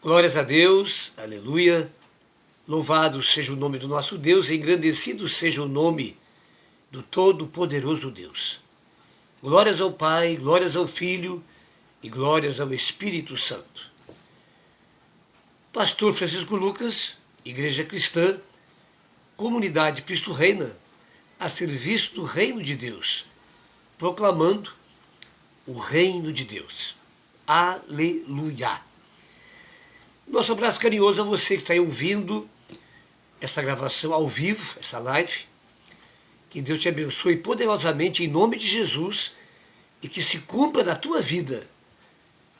Glórias a Deus, aleluia. Louvado seja o nome do nosso Deus, engrandecido seja o nome do Todo-Poderoso Deus. Glórias ao Pai, glórias ao Filho e glórias ao Espírito Santo. Pastor Francisco Lucas, Igreja Cristã, Comunidade Cristo Reina, a serviço do Reino de Deus, proclamando o Reino de Deus. Aleluia! Nosso abraço carinhoso a você que está aí ouvindo essa gravação ao vivo, essa live. Que Deus te abençoe poderosamente em nome de Jesus e que se cumpra na tua vida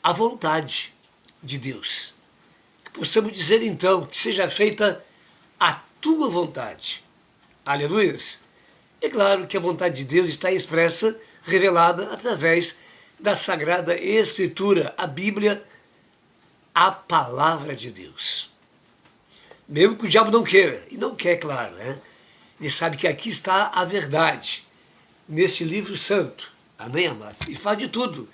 a vontade de Deus. Que possamos dizer então que seja feita a tua vontade. Aleluias! É claro que a vontade de Deus está expressa, revelada através da Sagrada Escritura, a Bíblia, a Palavra de Deus. Mesmo que o diabo não queira, e não quer, claro, né? Ele sabe que aqui está a verdade, neste livro santo. Amém, amados? E faz de tudo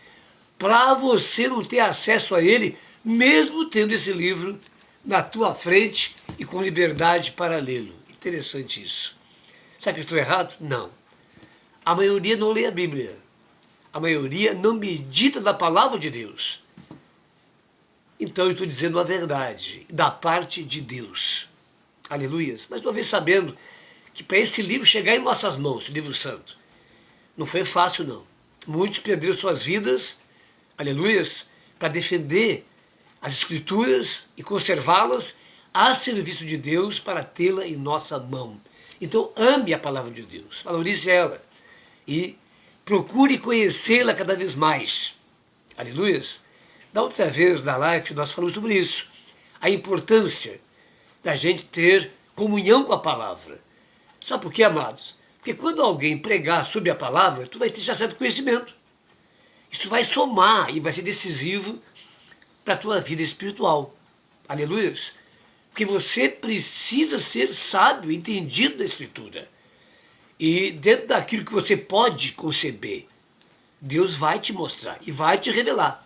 para você não ter acesso a ele, mesmo tendo esse livro na tua frente e com liberdade para lê-lo. Interessante isso. Será que eu estou errado? Não. A maioria não lê a Bíblia. A maioria não medita na palavra de Deus. Então eu estou dizendo a verdade, da parte de Deus. Aleluias. Mas uma vez sabendo que para esse livro chegar em nossas mãos, o livro santo, não foi fácil não. Muitos perderam suas vidas, aleluias, para defender as Escrituras e conservá-las a serviço de Deus para tê-la em nossa mão. Então ame a palavra de Deus, valorize ela e procure conhecê-la cada vez mais. Aleluias. Da outra vez na live nós falamos sobre isso, a importância da gente ter comunhão com a palavra. Sabe por quê, amados? Porque quando alguém pregar sobre a palavra, tu vai ter já certo conhecimento. Isso vai somar e vai ser decisivo para a tua vida espiritual. Aleluias. Porque você precisa ser sábio, entendido da Escritura. E dentro daquilo que você pode conceber, Deus vai te mostrar e vai te revelar.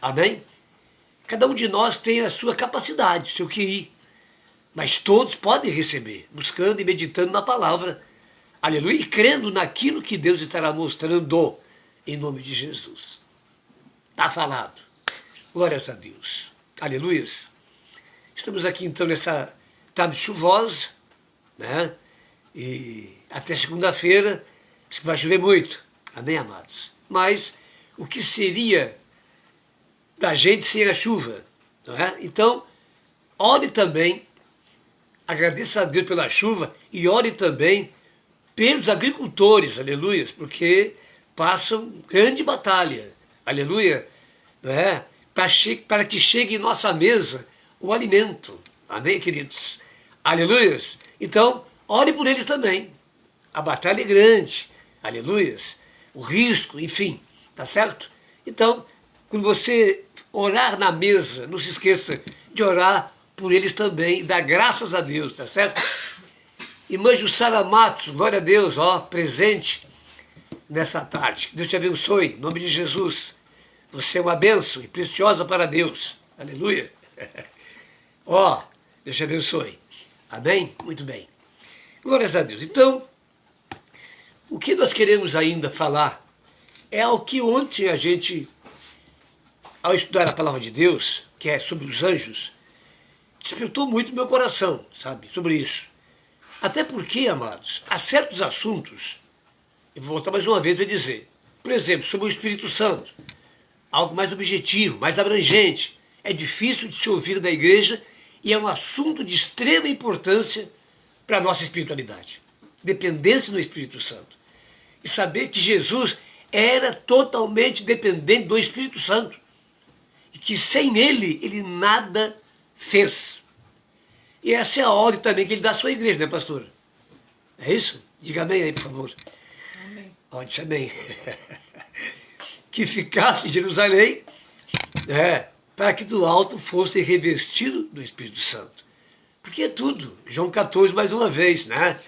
Amém? Cada um de nós tem a sua capacidade, seu QI. Mas todos podem receber, buscando e meditando na palavra. Aleluia. E crendo naquilo que Deus estará mostrando em nome de Jesus. Está falado. Glórias a Deus. Aleluia. Estamos aqui então nessa tarde chuvosa, né? E até segunda-feira diz que vai chover muito. Amém, amados? Mas o que seria da gente sem a chuva? Não é? Então, ore também, agradeça a Deus pela chuva e ore também pelos agricultores, aleluia, porque passam grande batalha, aleluia, não é? Para que chegue em nossa mesa o alimento. Amém, queridos? Aleluias. Então, ore por eles também. A batalha é grande. Aleluias. O risco, enfim. Tá certo? Então, quando você orar na mesa, não se esqueça de orar por eles também e dar graças a Deus. Tá certo? Irmã Jussara Matos, glória a Deus, ó, presente nessa tarde. Que Deus te abençoe, em nome de Jesus. Você é uma bênção e preciosa para Deus. Aleluia. Ó, Deus te abençoe. Amém? Muito bem. Glórias a Deus. Então, o que nós queremos ainda falar é ao que ontem a gente, ao estudar a palavra de Deus, que é sobre os anjos, despertou muito meu coração, sabe, sobre isso. Até porque, amados, há certos assuntos, eu vou voltar mais uma vez a dizer, por exemplo, sobre o Espírito Santo, algo mais objetivo, mais abrangente, é difícil de se ouvir da igreja e é um assunto de extrema importância para a nossa espiritualidade. Dependência no Espírito Santo. E saber que Jesus era totalmente dependente do Espírito Santo. E que sem ele nada fez. E essa é a ordem também que ele dá à sua igreja, né, pastor? É isso? Diga amém aí, por favor. Amém. Ó, disse amém. Que ficasse em Jerusalém, para que do alto fosse revestido do Espírito Santo. Porque é tudo. João 14, mais uma vez, né?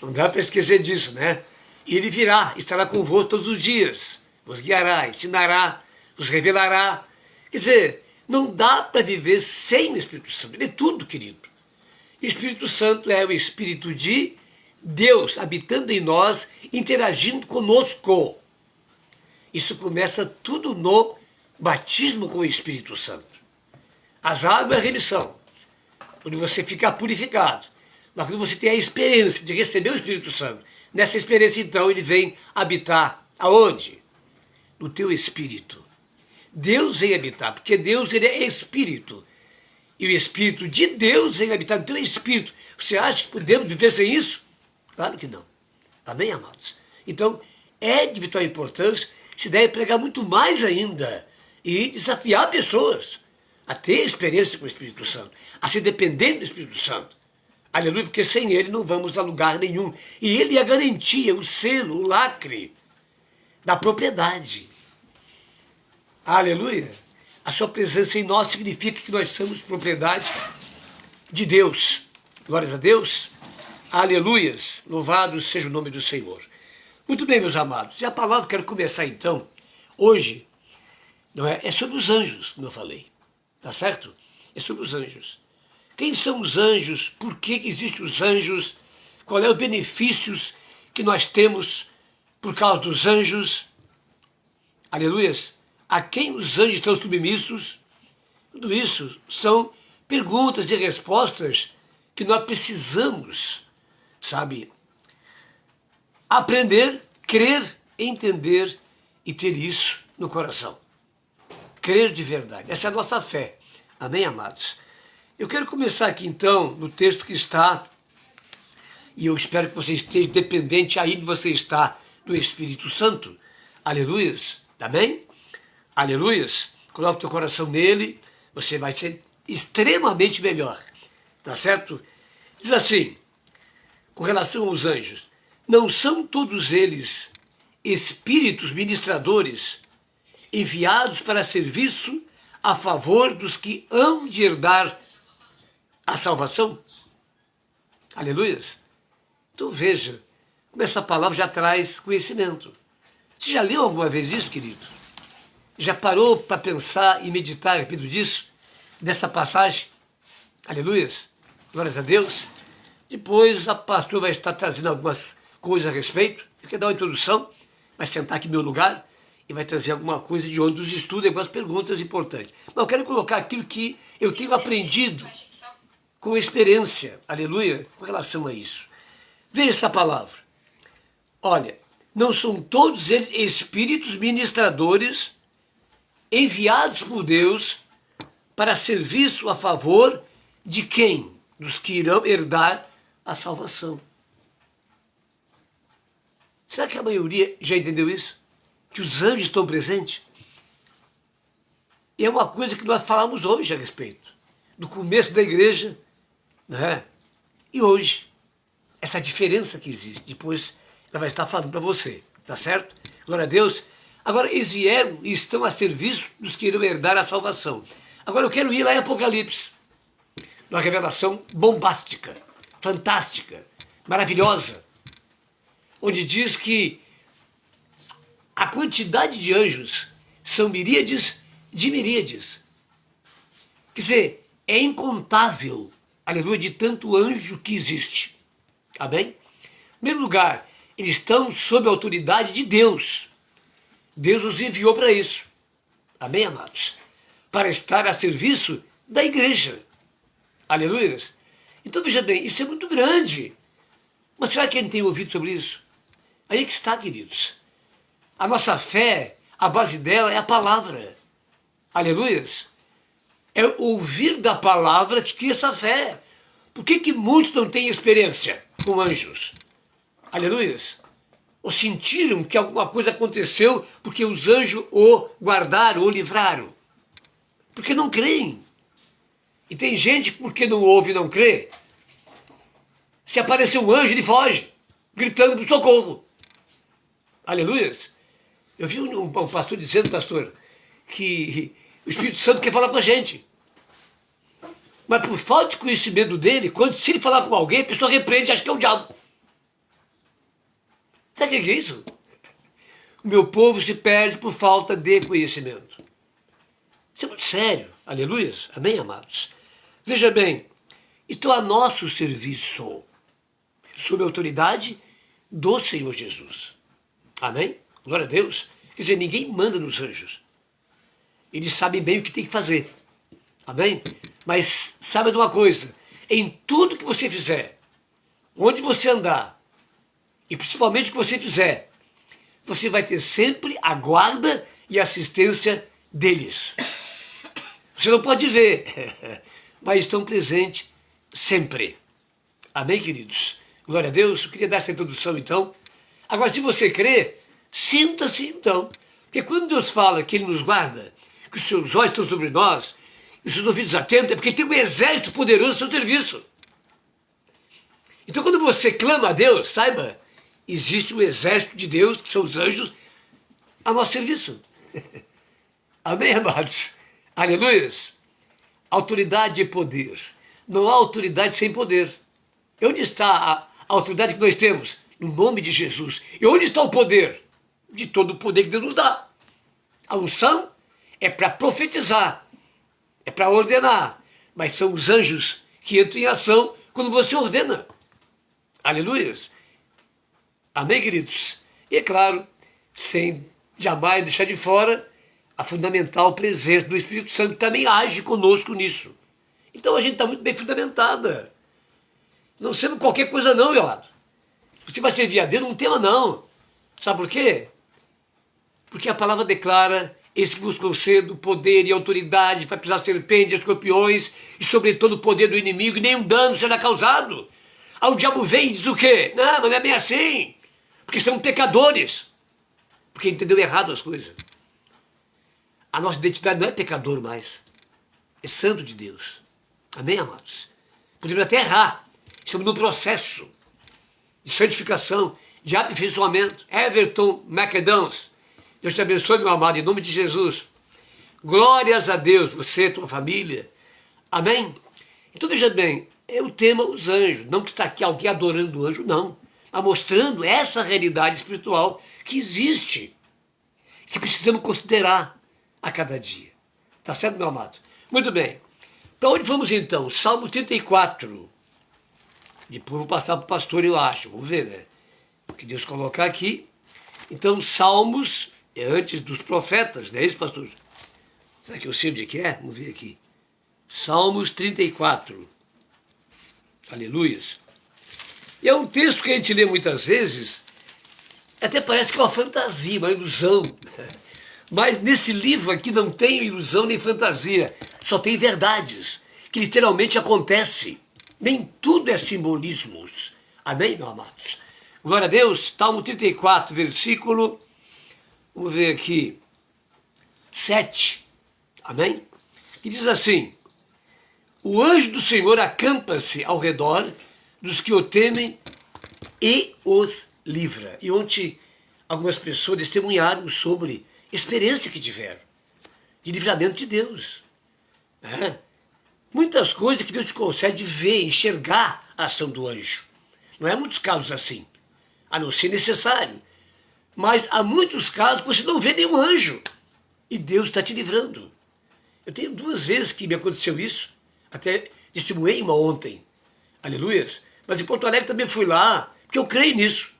Não dá para esquecer disso, né? E ele virá, estará convosco todos os dias, vos guiará, ensinará, vos revelará. Quer dizer, Não dá para viver sem o Espírito Santo. Ele é tudo, querido. O Espírito Santo é o Espírito de Deus habitando em nós, interagindo conosco. Isso começa tudo no batismo com o Espírito Santo. As águas é a remissão, quando você fica purificado. Mas quando você tem a experiência de receber o Espírito Santo, nessa experiência, então, ele vem habitar aonde? No teu espírito. Deus vem habitar, porque Deus ele é espírito. E o Espírito de Deus vem habitar no teu espírito. Você acha que podemos viver sem isso? Claro que não. Amém, amados? Então, é de vital importância, se deve pregar muito mais ainda e desafiar pessoas a ter experiência com o Espírito Santo, a ser dependente do Espírito Santo. Aleluia, porque sem ele não vamos a lugar nenhum. E ele é a garantia, o selo, o lacre da propriedade. Aleluia. A sua presença em nós significa que nós somos propriedade de Deus. Glórias a Deus. Aleluias. Louvado seja o nome do Senhor. Muito bem, meus amados. E a palavra que eu quero começar então, hoje, não é sobre os anjos, como eu falei. Tá certo? É sobre os anjos. Quem são os anjos? Por que existem os anjos? Qual é os benefícios que nós temos por causa dos anjos? Aleluias. A quem os anjos estão submissos? Tudo isso são perguntas e respostas que nós precisamos, sabe, aprender, crer, entender e ter isso no coração. Crer de verdade. Essa é a nossa fé. Amém, amados? Eu quero começar aqui, então, no texto que está, e eu espero que você esteja dependente aí de você está do Espírito Santo. Aleluias. Tá bem? Aleluias. Coloque o teu coração nele, você vai ser extremamente melhor. Tá certo? Diz assim, com relação aos anjos, não são todos eles espíritos ministradores enviados para serviço a favor dos que hão de herdar a salvação? Aleluias. Então veja, como essa palavra já traz conhecimento. Você já leu alguma vez isso, querido? Já parou para pensar e meditar a respeito disso? Dessa passagem? Aleluias. Glórias a Deus. Depois a pastora vai estar trazendo algumas coisas a respeito. Eu quero dar uma introdução, vai sentar aqui no meu lugar e vai trazer alguma coisa de onde os estudos, algumas perguntas importantes. Mas eu quero colocar aquilo que eu tenho aprendido com experiência, aleluia, com relação a isso. Veja essa palavra. Olha, não são todos eles espíritos ministradores enviados por Deus para serviço a favor de quem? Dos que irão herdar a salvação. Será que a maioria já entendeu isso? Que os anjos estão presentes? E é uma coisa que nós falamos hoje a respeito. Do começo da igreja, né? E hoje. Essa diferença que existe. Depois ela vai estar falando para você. Tá certo? Glória a Deus. Agora, eles vieram e estão a serviço dos que irão herdar a salvação. Agora eu quero ir lá em Apocalipse. Uma revelação bombástica, fantástica, maravilhosa. Onde diz que a quantidade de anjos são miríades de miríades. Quer dizer, é incontável, aleluia, de tanto anjo que existe. Amém? Em primeiro lugar, eles estão sob a autoridade de Deus. Deus os enviou para isso. Amém, amados? Para estar a serviço da igreja. Aleluia. Então, veja bem, isso é muito grande. Mas será que a gente tem ouvido sobre isso? Aí que está, queridos. A nossa fé, a base dela é a palavra. Aleluia. É ouvir da palavra que cria essa fé. Por que muitos não têm experiência com anjos? Aleluia. Ou sentiram que alguma coisa aconteceu porque os anjos o guardaram, o livraram. Porque não creem. E tem gente que, porque não ouve e não crê, se aparecer um anjo, ele foge, gritando por socorro. Aleluia. Eu vi um pastor dizendo, pastor, que o Espírito Santo quer falar com a gente. Mas por falta de conhecimento dele, se ele falar com alguém, a pessoa repreende e acha que é o diabo. Sabe o que é isso? O meu povo se perde por falta de conhecimento. Isso é muito sério. Aleluias. Amém, amados? Veja bem, estou a nosso serviço, sob a autoridade do Senhor Jesus. Amém? Glória a Deus. Quer dizer, ninguém manda nos anjos. Eles sabem bem o que tem que fazer. Amém? Mas sabe de uma coisa, em tudo que você fizer, onde você andar, e principalmente o que você fizer, você vai ter sempre a guarda e assistência deles. Você não pode ver, mas estão presentes sempre. Amém, queridos? Glória a Deus. Eu queria dar essa introdução, então. Agora, se você crê, sinta-se, então. Porque quando Deus fala que Ele nos guarda, que os seus olhos estão sobre nós, e os seus ouvidos atentos, é porque tem um exército poderoso ao seu serviço. Então, quando você clama a Deus, saiba, existe um exército de Deus, que são os anjos, a nosso serviço. Amém, amados? Aleluias. Autoridade e poder. Não há autoridade sem poder. E onde está a autoridade que nós temos? No nome de Jesus. E onde está o poder? De todo o poder que Deus nos dá. A unção é para profetizar, é para ordenar, mas são os anjos que entram em ação quando você ordena. Aleluias. Amém, queridos? E é claro, sem jamais deixar de fora a fundamental presença do Espírito Santo, que também age conosco nisso. Então a gente está muito bem fundamentada. Não sendo qualquer coisa não, meu amado. Você vai servir a Deus num tema não. Sabe por quê? Porque a palavra declara: eis que vos concedo poder e autoridade para pisar serpentes, escorpiões e sobre todo o poder do inimigo, e nenhum dano será causado. Aí o diabo vem e diz o quê? Não, mas não é bem assim. Porque são pecadores. Porque entendeu errado as coisas. A nossa identidade não é pecador mais. É santo de Deus. Amém, amados? Podemos até errar. Estamos no processo de santificação, de aperfeiçoamento. Everton McAdams. Deus te abençoe, meu amado, em nome de Jesus. Glórias a Deus, você, tua família. Amém? Então veja bem, é o tema os anjos. Não que está aqui alguém adorando o anjo, não. Mas mostrando essa realidade espiritual que existe, que precisamos considerar a cada dia. Tá certo, meu amado? Muito bem. Para onde vamos então? Salmo 34. Depois vou passar para o pastor, eu acho. Vamos ver, né? O que Deus colocar aqui. Então, Salmos é antes dos profetas, não é isso, pastor? Será que eu sei onde é? Vamos ver aqui. Salmos 34. Aleluias. E é um texto que a gente lê muitas vezes, até parece que é uma fantasia, uma ilusão. Mas nesse livro aqui não tem ilusão nem fantasia, só tem verdades, que literalmente acontece. Nem tudo é simbolismos. Amém, meus amados? Glória a Deus. Salmo 34, versículo, vamos ver aqui, 7. Amém? Que diz assim: o anjo do Senhor acampa-se ao redor dos que o temem e os livra. E ontem algumas pessoas testemunharam sobre a experiência que tiveram de livramento de Deus. Muitas coisas que Deus te concede ver, enxergar a ação do anjo. Não é muitos casos assim, a não ser necessário. Mas há muitos casos que você não vê nenhum anjo e Deus está te livrando. Eu tenho 2 vezes que me aconteceu isso, até testemunhei uma ontem. Aleluias. Mas em Porto Alegre também fui lá, porque eu creio nisso.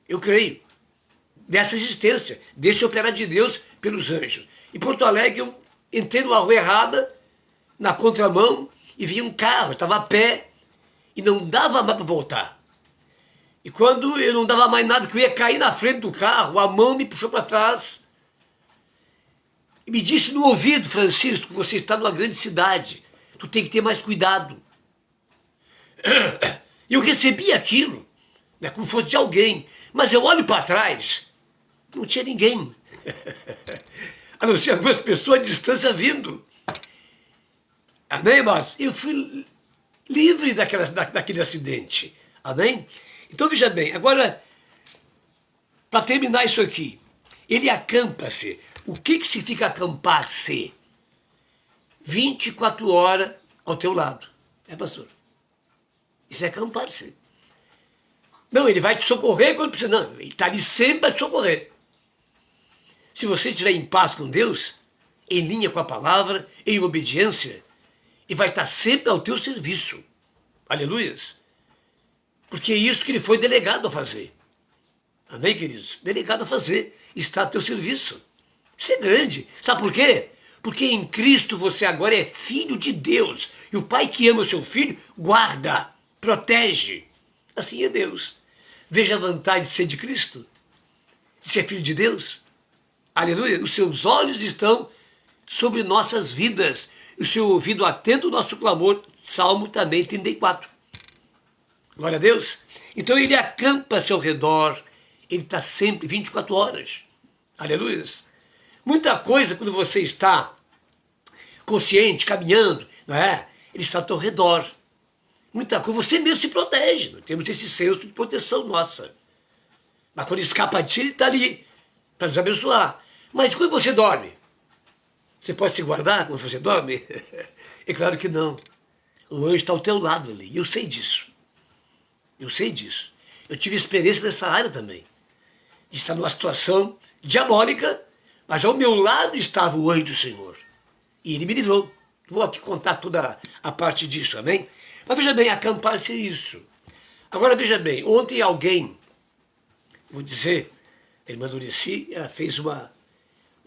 Eu creio dessa existência, desse operar de Deus pelos anjos. Em Porto Alegre eu entrei numa rua errada, na contramão, e vi um carro, eu estava a pé, e não dava mais para voltar. E quando eu não dava mais nada, que eu ia cair na frente do carro, a mão me puxou para trás, e me disse no ouvido: Francisco, você está numa grande cidade, tu tem que ter mais cuidado. E eu recebi aquilo, né, como fosse de alguém, mas eu olho para trás, não tinha ninguém, a não ser algumas pessoas à distância vindo. Amém, irmãos? Eu fui livre daquele acidente. Amém? Então veja bem, agora, para terminar isso aqui, ele acampa-se. O que significa acampar-se? 24 horas ao teu lado. É, pastor? Isso é acampar-se. Não, ele vai te socorrer quando precisa. Não, ele está ali sempre para te socorrer. Se você estiver em paz com Deus, em linha com a palavra, em obediência, e vai estar sempre ao teu serviço. Aleluias. Porque é isso que ele foi delegado a fazer. Amém, queridos? Delegado a fazer. Está a teu serviço. Isso é grande. Sabe por quê? Porque em Cristo você agora é filho de Deus. E o pai que ama o seu filho guarda, protege. Assim é Deus. Veja a vantagem de ser de Cristo. De ser filho de Deus. Aleluia. Os seus olhos estão sobre nossas vidas. O seu ouvido atento ao nosso clamor. Salmo também 34. Glória a Deus. Então ele acampa a seu redor. Ele está sempre 24 horas. Aleluia. Muita coisa quando você está consciente, caminhando, não é? Ele está ao teu redor. Muita coisa, você mesmo se protege. Nós temos esse senso de proteção nossa. Mas quando escapa de si, ele está ali para nos abençoar. Mas quando você dorme, você pode se guardar quando você dorme? É claro que não. O anjo está ao teu lado ali. E eu sei disso. Eu sei disso. Eu tive experiência nessa área também. De estar numa situação diabólica, mas ao meu lado estava o anjo do Senhor. E ele me livrou. Vou aqui contar toda a parte disso, amém? Mas veja bem, acampar-se é isso. Agora veja bem, ontem alguém, vou dizer, a irmã Lurici, ela fez uma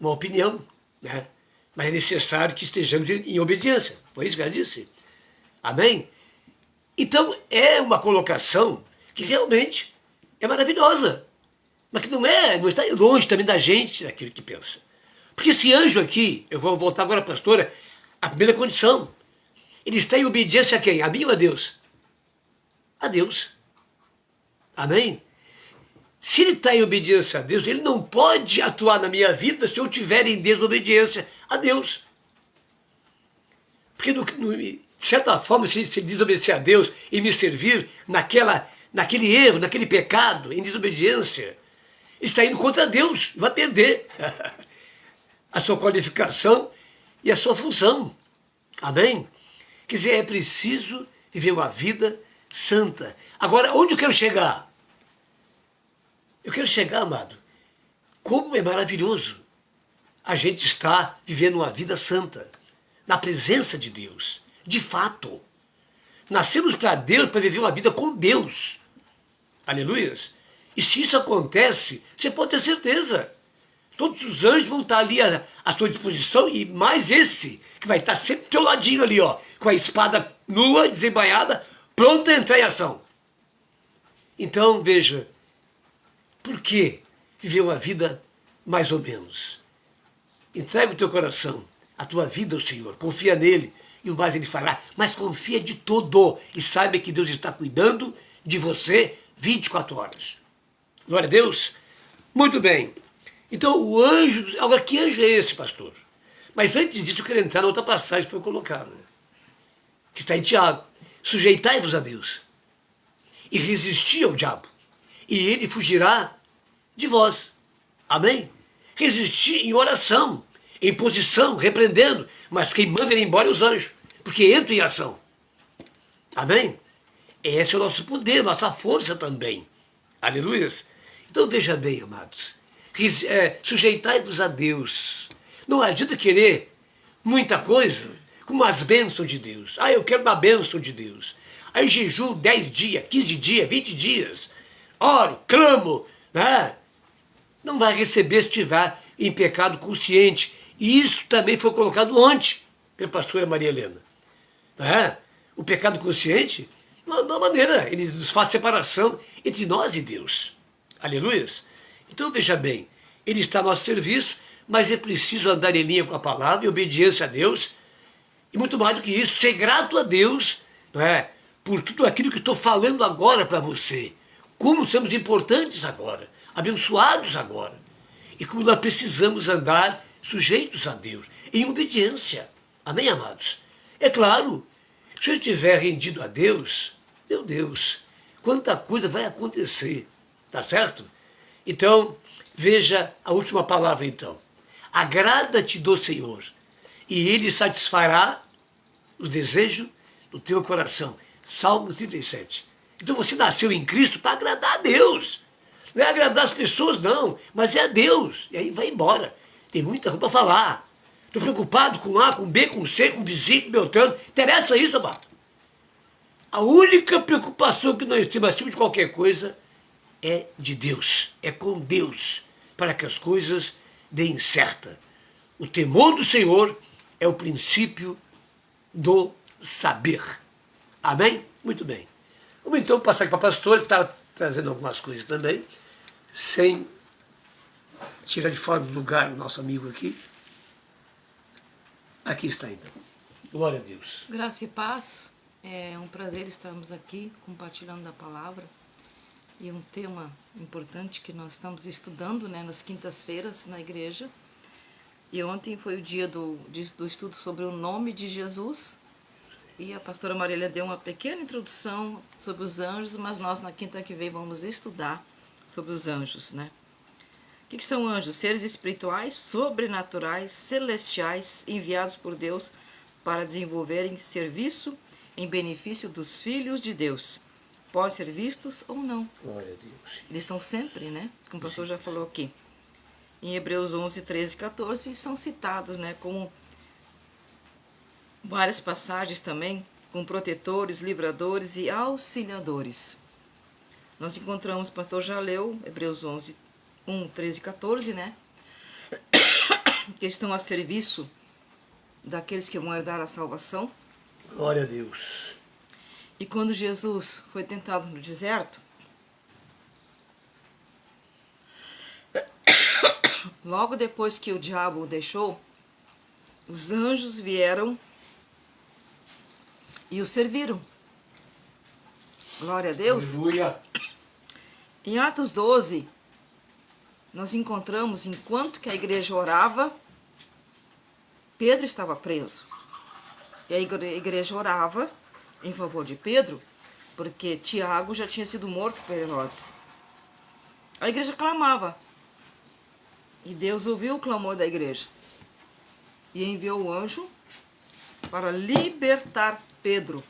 opinião, né? Mas é necessário que estejamos em obediência. Foi isso que ela disse. Amém? Então é uma colocação que realmente é maravilhosa. Mas que não está longe também da gente, daquilo que pensa. Porque esse anjo aqui, eu vou voltar agora, pastora, a primeira condição, ele está em obediência a quem? A mim ou a Deus? A Deus. Amém? Se ele está em obediência a Deus, ele não pode atuar na minha vida se eu estiver em desobediência a Deus. Porque, de certa forma, se ele desobedecer a Deus e me servir naquele erro, naquele pecado, em desobediência, ele está indo contra Deus, vai perder a sua qualificação e a sua função. Amém? Quer dizer, é preciso viver uma vida santa. Agora, onde eu quero chegar? Eu quero chegar, amado, como é maravilhoso a gente estar vivendo uma vida santa, na presença de Deus, de fato. Nascemos para Deus, para viver uma vida com Deus. Aleluias. E se isso acontece, você pode ter certeza. Todos os anjos vão estar ali à sua disposição, e mais esse, que vai estar sempre do teu ladinho ali, ó, com a espada nua, desembainhada, pronta a entrar em ação. Então, veja, por que viver uma vida mais ou menos? Entrega o teu coração, a tua vida ao Senhor, confia nele, e o mais ele fará, mas confia de todo, e saiba que Deus está cuidando de você 24 horas. Glória a Deus. Muito bem. Então, o anjo... Agora, que anjo é esse, pastor? Mas antes disso, eu quero entrar na outra passagem que foi colocada, que está em Tiago. Sujeitai-vos a Deus e resisti ao diabo, e ele fugirá de vós. Amém? Resistir em oração, em posição, repreendendo, mas quem manda ele embora é os anjos, porque entram em ação. Amém? Esse é o nosso poder, nossa força também. Aleluias. Então veja bem, amados, sujeitai-vos a Deus. Não adianta querer muita coisa como as bênçãos de Deus. Ah, eu quero uma bênção de Deus. Aí jejuo 10 dias, 15 dias, 20 dias. Oro, clamo, né? Não vai receber se estiver em pecado consciente. E isso também foi colocado ontem pela pastora Maria Helena. Né? O pecado consciente, de uma maneira, ele nos faz separação entre nós e Deus. Aleluias. Então veja bem, ele está a nosso serviço, mas é preciso andar em linha com a palavra, em obediência a Deus, e muito mais do que isso, ser grato a Deus, não é? Por tudo aquilo que estou falando agora para você. Como somos importantes agora, abençoados agora, e como nós precisamos andar sujeitos a Deus, em obediência. Amém, amados? É claro, se eu estiver rendido a Deus, meu Deus, quanta coisa vai acontecer, tá certo? Então, veja a última palavra então. Agrada-te do Senhor, e Ele satisfará os desejos do teu coração. Salmo 37. Então você nasceu em Cristo para agradar a Deus. Não é agradar as pessoas, não, mas é a Deus. E aí vai embora. Tem muita coisa para falar. Estou preocupado com A, com B, com C, com vizinho, com Beltrano. Interessa isso, amado? A única preocupação que nós temos acima de qualquer coisa é de Deus, é com Deus, para que as coisas deem certa. O temor do Senhor é o princípio do saber. Amém? Muito bem. Vamos então passar aqui para a pastora, que está trazendo algumas coisas também, sem tirar de fora do lugar o nosso amigo aqui. Aqui está então. Glória a Deus. Graça e paz. É um prazer estarmos aqui compartilhando a palavra e um tema importante que nós estamos estudando, né, nas quintas-feiras na igreja. E ontem foi o dia do estudo sobre o nome de Jesus e a pastora Marília deu uma pequena introdução sobre os anjos, mas nós na quinta que vem vamos estudar sobre os anjos, né? O que são anjos? Seres espirituais, sobrenaturais, celestiais, enviados por Deus para desenvolverem serviço em benefício dos filhos de Deus. Podem ser vistos ou não. Glória a Deus. Eles estão sempre, né? Como o pastor já falou aqui. Em Hebreus 11, 13 e 14 são citados, né? Como várias passagens também, com protetores, livradores e auxiliadores. Nós encontramos, o pastor já leu, Hebreus 11, 1, 13 e 14, né? Que estão a serviço daqueles que vão herdar a salvação. Glória a Deus. E quando Jesus foi tentado no deserto, logo depois que o diabo o deixou, os anjos vieram e o serviram. Glória a Deus. Aleluia. Em Atos 12, nós encontramos, enquanto que a igreja orava, Pedro estava preso. E a igreja orava em favor de Pedro, porque Tiago já tinha sido morto por Herodes. A igreja clamava. E Deus ouviu o clamor da igreja. E enviou o anjo para libertar Pedro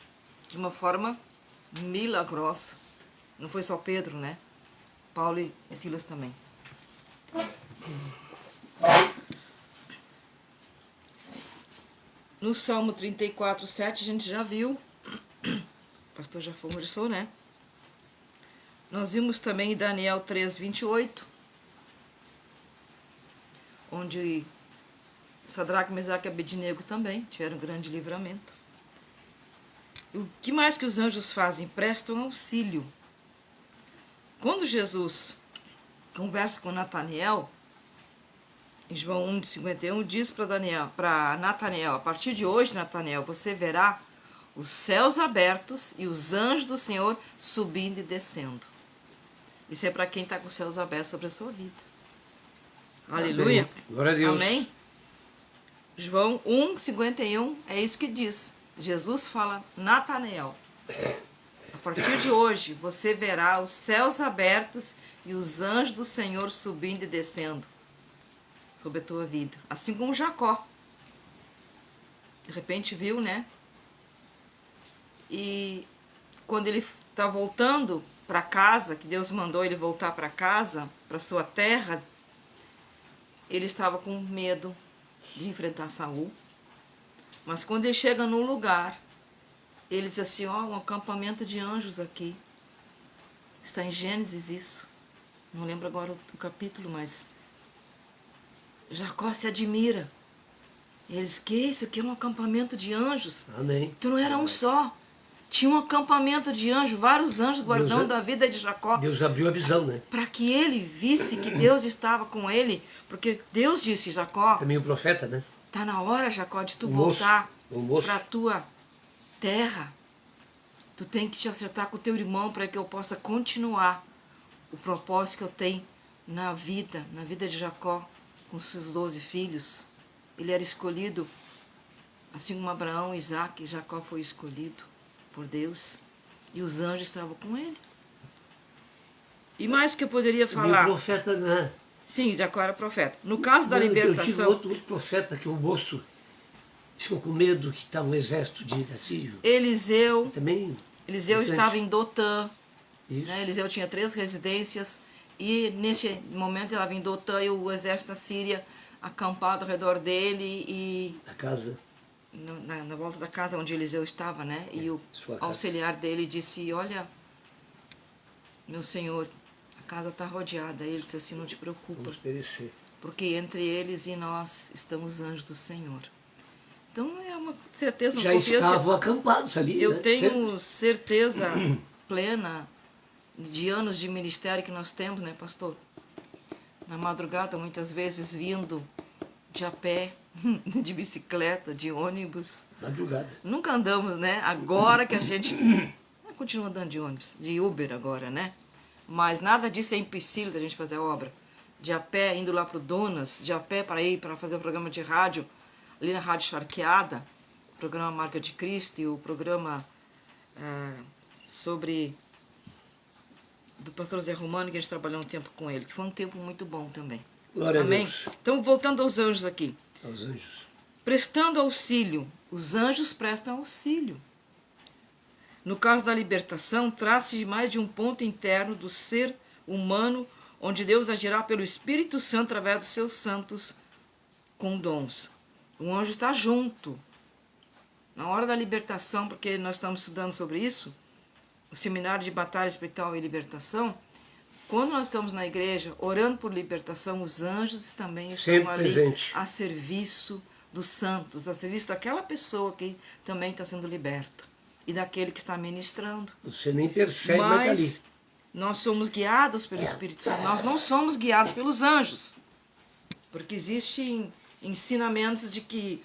de uma forma milagrosa. Não foi só Pedro, né? Paulo e Silas também. No Salmo 34, 7, a gente já viu. O pastor já conversou, né? Nós vimos também em Daniel 3, 28. Onde Sadraque, Mesaque e Abednego também tiveram um grande livramento. O que mais que os anjos fazem? Prestam auxílio. Quando Jesus conversa com Natanael, em João 1, 51, diz para Natanael, a partir de hoje, Natanael, você verá os céus abertos e os anjos do Senhor subindo e descendo. Isso é para quem está com os céus abertos sobre a sua vida. Aleluia. Amém. Glória a Deus. Amém. João 1, 51, é isso que diz. Jesus fala, Natanael, a partir de hoje você verá os céus abertos e os anjos do Senhor subindo e descendo sobre a tua vida. Assim como Jacó. De repente viu, né? E quando ele está voltando para casa, que Deus mandou ele voltar para casa, para sua terra, ele estava com medo de enfrentar Saul. Mas quando ele chega no lugar, ele diz assim, ó, um acampamento de anjos aqui. Está em Gênesis isso. Não lembro agora o capítulo, mas Jacó se admira. E eles, que isso aqui é um acampamento de anjos? Amém. Então não era um só. Tinha um acampamento de anjos, vários anjos guardando a vida de Jacó. Deus abriu a visão, né? Para que ele visse que Deus estava com ele. Porque Deus disse, Jacó, Também o profeta, né? está na hora, Jacó, de tu O voltar moço. para a tua terra. Tu tem que te acertar com o teu irmão para que eu possa continuar o propósito que eu tenho na vida de Jacó, com seus 12 filhos. Ele era escolhido, assim como Abraão, Isaac, Jacó foi escolhido por Deus. E os anjos estavam com ele. E mais que eu poderia falar? E o profeta, né? Sim, Jacó era profeta. No caso da Eu tive libertação... outro profeta que o moço ficou com medo que estava um exército de assírio. Eliseu Também. Eliseu importante. estava em Dotã. Isso. Né? Eliseu tinha 3 residências. E nesse momento ele estava em Dotã e o exército da Síria acampado ao redor dele e A casa. na volta da casa onde Eliseu estava, né? E o auxiliar dele disse, olha, meu senhor, a casa está rodeada. Ele disse assim, não te preocupa, Vamos perecer. porque entre eles e nós estão os anjos do Senhor. Então é uma certeza, uma Já confiança. estavam acampados ali, Eu né? tenho certeza plena de anos de ministério que nós temos, né, pastor? Na madrugada, muitas vezes, vindo de a pé, de bicicleta, de ônibus. Madrugada. Nunca andamos, né? Agora que a gente continua andando de ônibus, de Uber agora, né? Mas nada disso é empecilho da gente fazer a obra. De a pé, indo lá para o Donas, de a pé para ir para fazer o programa de rádio, ali na Rádio Charqueada, o programa Marca de Cristo e o programa do pastor Zé Romano, que a gente trabalhou um tempo com ele, que foi um tempo muito bom também. Glória Amém? a Deus. Então, voltando aos anjos aqui. Aos anjos. Prestando auxílio. Os anjos prestam auxílio. No caso da libertação, trata-se de mais de um ponto interno do ser humano, onde Deus agirá pelo Espírito Santo através dos seus santos com dons. O anjo está junto. Na hora da libertação, porque nós estamos estudando sobre isso, o seminário de batalha espiritual e libertação, quando nós estamos na igreja orando por libertação, os anjos também estão ali presente. a serviço dos santos, a serviço daquela pessoa que também está sendo liberta e daquele que está ministrando. Você nem percebe, mas tá ali. Mas nós somos guiados pelo Espírito Santo, nós não somos guiados pelos anjos, porque existem ensinamentos de que,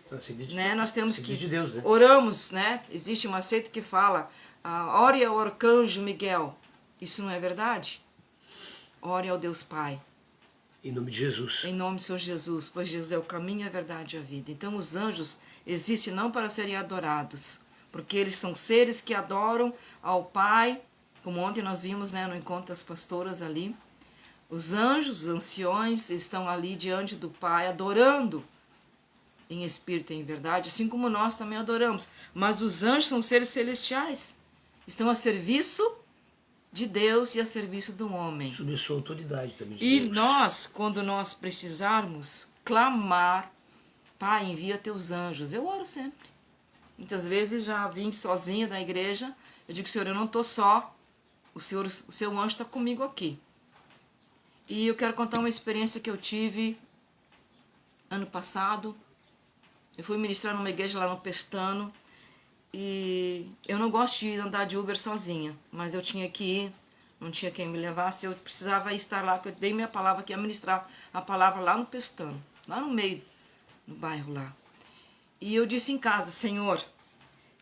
né, nós temos que de Deus, né? oramos, né? Existe uma seita que fala ore ao arcanjo Miguel. Isso não é verdade? Ore ao Deus Pai. Em nome de Jesus. Em nome do Senhor Jesus, pois Jesus é o caminho, a verdade e a vida. Então os anjos existem não para serem adorados, porque eles são seres que adoram ao Pai, como ontem nós vimos, né, no encontro das pastoras ali. Os anjos, os anciões, estão ali diante do Pai, adorando em espírito e em verdade, assim como nós também adoramos. Mas os anjos são seres celestiais, estão a serviço de Deus e a serviço do homem. Sob sua autoridade também de E Deus. nós, quando nós precisarmos clamar, Pai, envia teus anjos. Eu oro sempre. Muitas vezes já vim sozinha da igreja, eu digo, Senhor, eu não estou só, o seu anjo está comigo aqui. E eu quero contar uma experiência que eu tive ano passado. Eu fui ministrar numa igreja lá no Pestano e eu não gosto de andar de Uber sozinha, mas eu tinha que ir, não tinha quem me levasse, eu precisava estar lá, porque eu dei minha palavra que ia ministrar a palavra lá no Pestano, lá no meio, no bairro lá. E eu disse em casa, Senhor,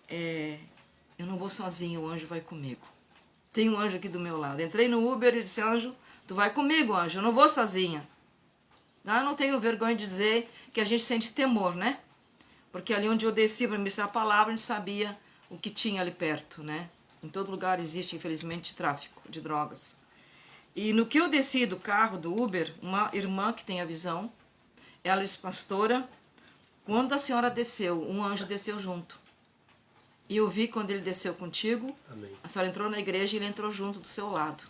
eu não vou sozinha, o anjo vai comigo. Tem um anjo aqui do meu lado. Entrei no Uber e disse, anjo, tu vai comigo, anjo, eu não vou sozinha. Eu não tenho vergonha de dizer que a gente sente temor, né? Porque ali onde eu desci para ministrar a palavra, a gente sabia o que tinha ali perto, né? Em todo lugar existe, infelizmente, tráfico de drogas. E no que eu desci do carro, do Uber, uma irmã que tem a visão, ela disse, pastora, quando a senhora desceu, um anjo desceu junto. E eu vi quando ele desceu contigo, Amém. A senhora entrou na igreja e ele entrou junto do seu lado.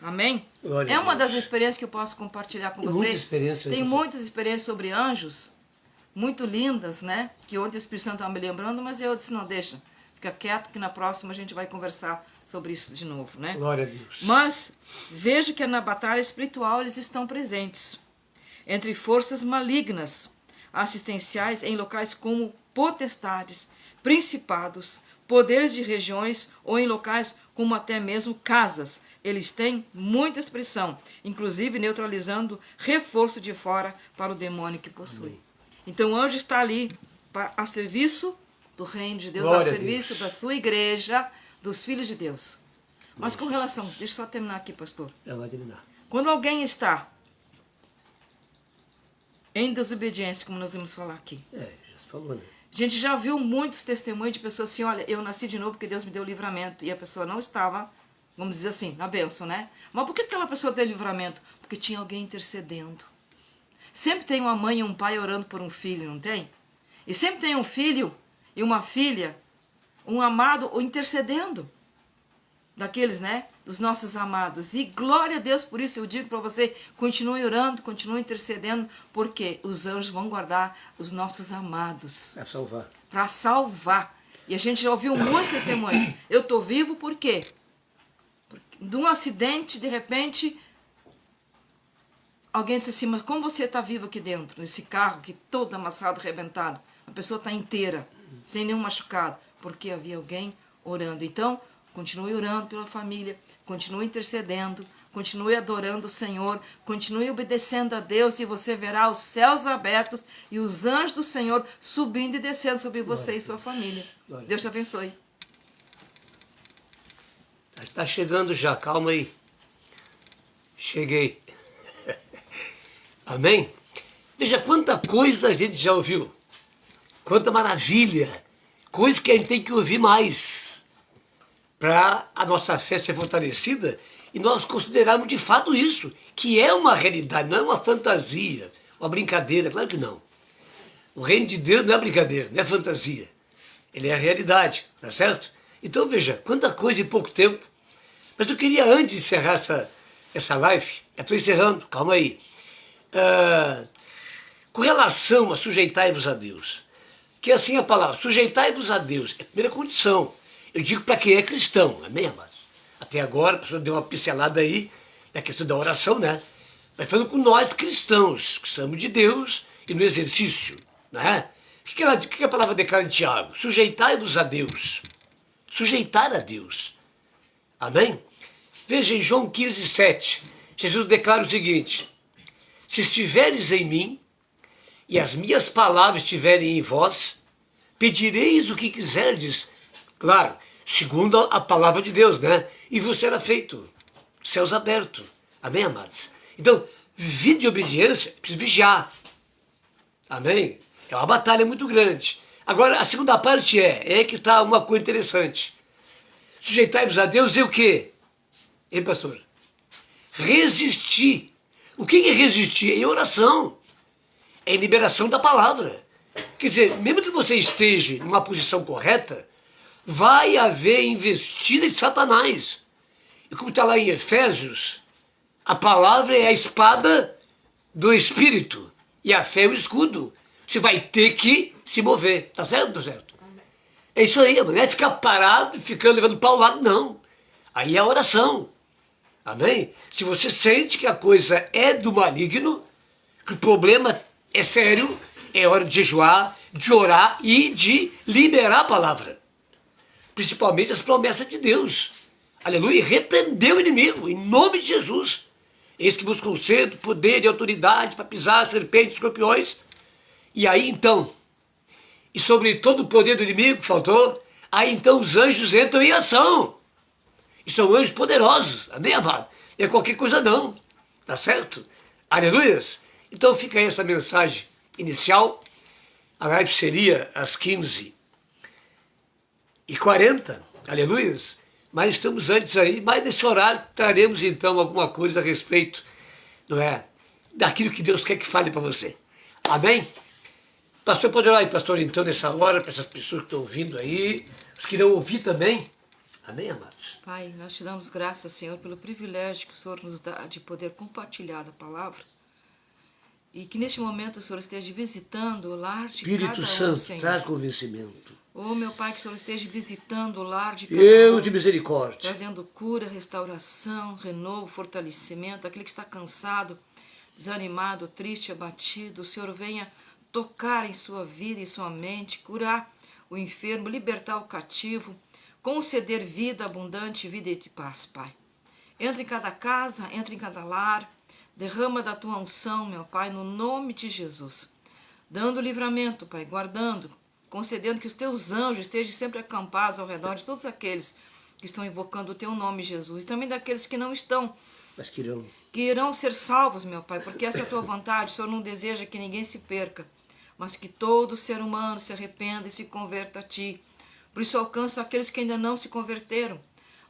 Amém? Glória É a uma Deus. das experiências que eu posso compartilhar com Tem você. muitas experiências, Tem né? muitas experiências sobre anjos, muito lindas, né? Que ontem o Espírito Santo estava me lembrando, mas eu disse, não, deixa, fica quieto que na próxima a gente vai conversar sobre isso de novo, né? Glória a Deus. Mas vejo que na batalha espiritual eles estão presentes. Entre forças malignas, assistenciais em locais como potestades, principados, poderes de regiões ou em locais como até mesmo casas. Eles têm muita expressão, inclusive neutralizando reforço de fora para o demônio que possui. Amém. Então o anjo está ali a serviço do reino de Deus, Glória a a serviço Deus. da sua igreja, dos filhos de Deus. Mas com relação, deixa eu só terminar aqui, pastor. Ela vai terminar. Quando alguém está em desobediência, como nós vamos falar aqui, Já se falou, né? a gente já viu muitos testemunhos de pessoas assim, olha, eu nasci de novo porque Deus me deu livramento. E a pessoa não estava, vamos dizer assim, na bênção, né? Mas por que aquela pessoa teve livramento? Porque tinha alguém intercedendo. Sempre tem uma mãe e um pai orando por um filho, não tem? E sempre tem um filho e uma filha, um amado intercedendo. Daqueles, né? dos nossos amados. E glória a Deus por isso. Eu digo para você, continue orando, continue intercedendo, porque os anjos vão guardar os nossos amados. Para salvar. Para salvar. E a gente já ouviu muitos testemunhos. Eu estou vivo por quê? Porque de um acidente, de repente, alguém disse assim, mas como você está vivo aqui dentro, nesse carro que todo amassado, arrebentado? A pessoa está inteira, sem nenhum machucado, porque havia alguém orando. Então, continue orando pela família, continue intercedendo, continue adorando o Senhor, continue obedecendo a Deus e você verá os céus abertos e os anjos do Senhor subindo e descendo sobre você e sua família. Deus te abençoe. Está chegando já, calma aí. Cheguei. Amém? Veja quanta coisa a gente já ouviu. Quanta maravilha. Coisa que a gente tem que ouvir mais para a nossa fé ser fortalecida e nós considerarmos de fato isso, que é uma realidade, não é uma fantasia, uma brincadeira, claro que não. O reino de Deus não é brincadeira, não é fantasia. Ele é a realidade, tá certo? Então veja, quanta coisa em pouco tempo. Mas eu queria, antes de encerrar essa live, eu estou encerrando, calma aí. Com relação a sujeitai-vos a Deus, que assim a palavra, sujeitai-vos a Deus, é a primeira condição. Eu digo para quem é cristão, amém, amados? Até agora, a pessoa deu uma pincelada aí na questão da oração, né? Mas falando com nós cristãos, que somos de Deus e no exercício, né? O que a palavra declara em Tiago? Sujeitai-vos a Deus. Sujeitar a Deus. Amém? Veja em João 15, 7, Jesus declara o seguinte: se estiveres em mim e as minhas palavras estiverem em vós, pedireis o que quiserdes, claro, segundo a palavra de Deus, né? E vos será feito. Céus abertos. Amém, amados? Então, vida de obediência, precisa vigiar. Amém? É uma batalha muito grande. Agora, a segunda parte é que está uma coisa interessante. Sujeitai-vos a Deus e o quê? Hein, pastor? Resistir. O que é resistir? É oração. É liberação da palavra. Quer dizer, mesmo que você esteja numa posição correta, vai haver investida de Satanás. E como está lá em Efésios, a palavra é a espada do Espírito e a fé é o escudo. Você vai ter que se mover. Tá certo? Tá certo? É isso aí, não é ficar parado e ficando levando para o lado, não. Aí é a oração. Amém? Se você sente que a coisa é do maligno, que o problema é sério, é hora de jejuar, de orar e de liberar a palavra. Principalmente as promessas de Deus. Aleluia. E repreender o inimigo, em nome de Jesus. Eis que vos concedo poder e autoridade para pisar serpentes e escorpiões. E aí então, e sobre todo o poder do inimigo que faltou, aí então os anjos entram em ação. E são anjos poderosos, amém, amado? Não é qualquer coisa não, tá certo? Aleluias? Então fica aí essa mensagem inicial. A live seria às 15h40, aleluias? Mas estamos antes aí, mas nesse horário traremos então alguma coisa a respeito, não é? Daquilo que Deus quer que fale para você. Amém? Pastor, pode orar aí, pastor, então, nessa hora, para essas pessoas que estão ouvindo aí, os que irão ouvir também. Amém, amados? Pai, nós te damos graças, Senhor, pelo privilégio que o Senhor nos dá de poder compartilhar a palavra. E que neste momento o Senhor esteja visitando o lar de Espírito cada um, Santo, Senhor. traz convencimento. Oh, meu Pai, que o Senhor esteja visitando o lar de cada Deus um. de misericórdia. Trazendo cura, restauração, renovo, fortalecimento. Aquele que está cansado, desanimado, triste, abatido, o Senhor venha tocar em sua vida e sua mente, curar o enfermo, libertar o cativo, conceder vida abundante, vida de paz, Pai. Entra em cada casa, entra em cada lar, derrama da tua unção, meu Pai, no nome de Jesus. Dando livramento, Pai, guardando, concedendo que os teus anjos estejam sempre acampados ao redor de todos aqueles que estão invocando o teu nome, Jesus, e também daqueles que não estão, Mas que irão ser salvos, meu Pai, porque essa é a tua vontade. O Senhor não deseja que ninguém se perca, mas que todo ser humano se arrependa e se converta a ti. Por isso alcança aqueles que ainda não se converteram,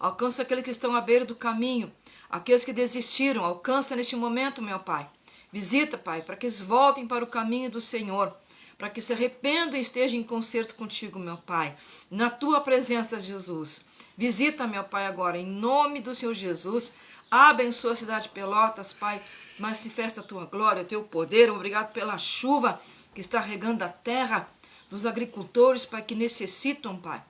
alcança aqueles que estão à beira do caminho, aqueles que desistiram, alcança neste momento, meu Pai. Visita, Pai, para que eles voltem para o caminho do Senhor, para que se arrependam e estejam em concerto contigo, meu Pai. Na tua presença, Jesus. Visita, meu Pai, agora, em nome do Senhor Jesus. Abençoa a cidade de Pelotas, Pai. Manifesta a tua glória, o teu poder. Obrigado pela chuva que está regando a terra dos agricultores, Pai, que necessitam, Pai.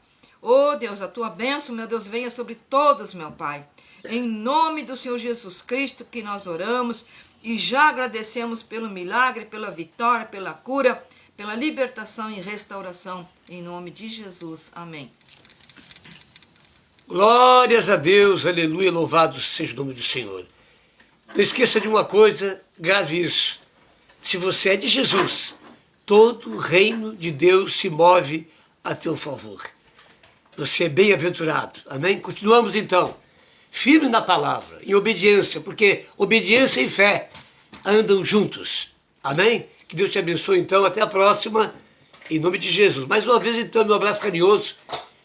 Oh, Deus, a tua bênção, meu Deus, venha sobre todos, meu Pai. Em nome do Senhor Jesus Cristo que nós oramos e já agradecemos pelo milagre, pela vitória, pela cura, pela libertação e restauração. Em nome de Jesus. Amém. Glórias a Deus, aleluia, louvado seja o nome do Senhor. Não esqueça de uma coisa, grave isso. Se você é de Jesus, todo o reino de Deus se move a teu favor. Você é bem-aventurado, amém? Continuamos então, firme na palavra, em obediência, porque obediência e fé andam juntos, amém? Que Deus te abençoe então, até a próxima, em nome de Jesus. Mais uma vez então, meu abraço carinhoso,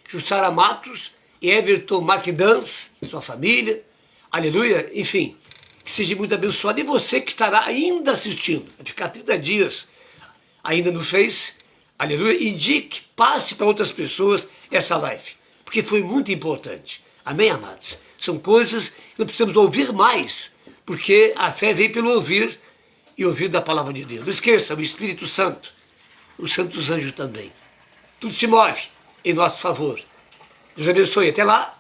Jussara Matos e Everton Macdans, sua família, aleluia, enfim, que seja muito abençoado. E você que estará ainda assistindo, vai ficar 30 dias ainda no Face, aleluia, indique, passe para outras pessoas essa live, porque foi muito importante, amém, amados? São coisas que nós precisamos ouvir mais, porque a fé vem pelo ouvir e ouvir da palavra de Deus. Não esqueça, o Espírito Santo, os santos anjos também, tudo se move em nosso favor. Deus abençoe, até lá.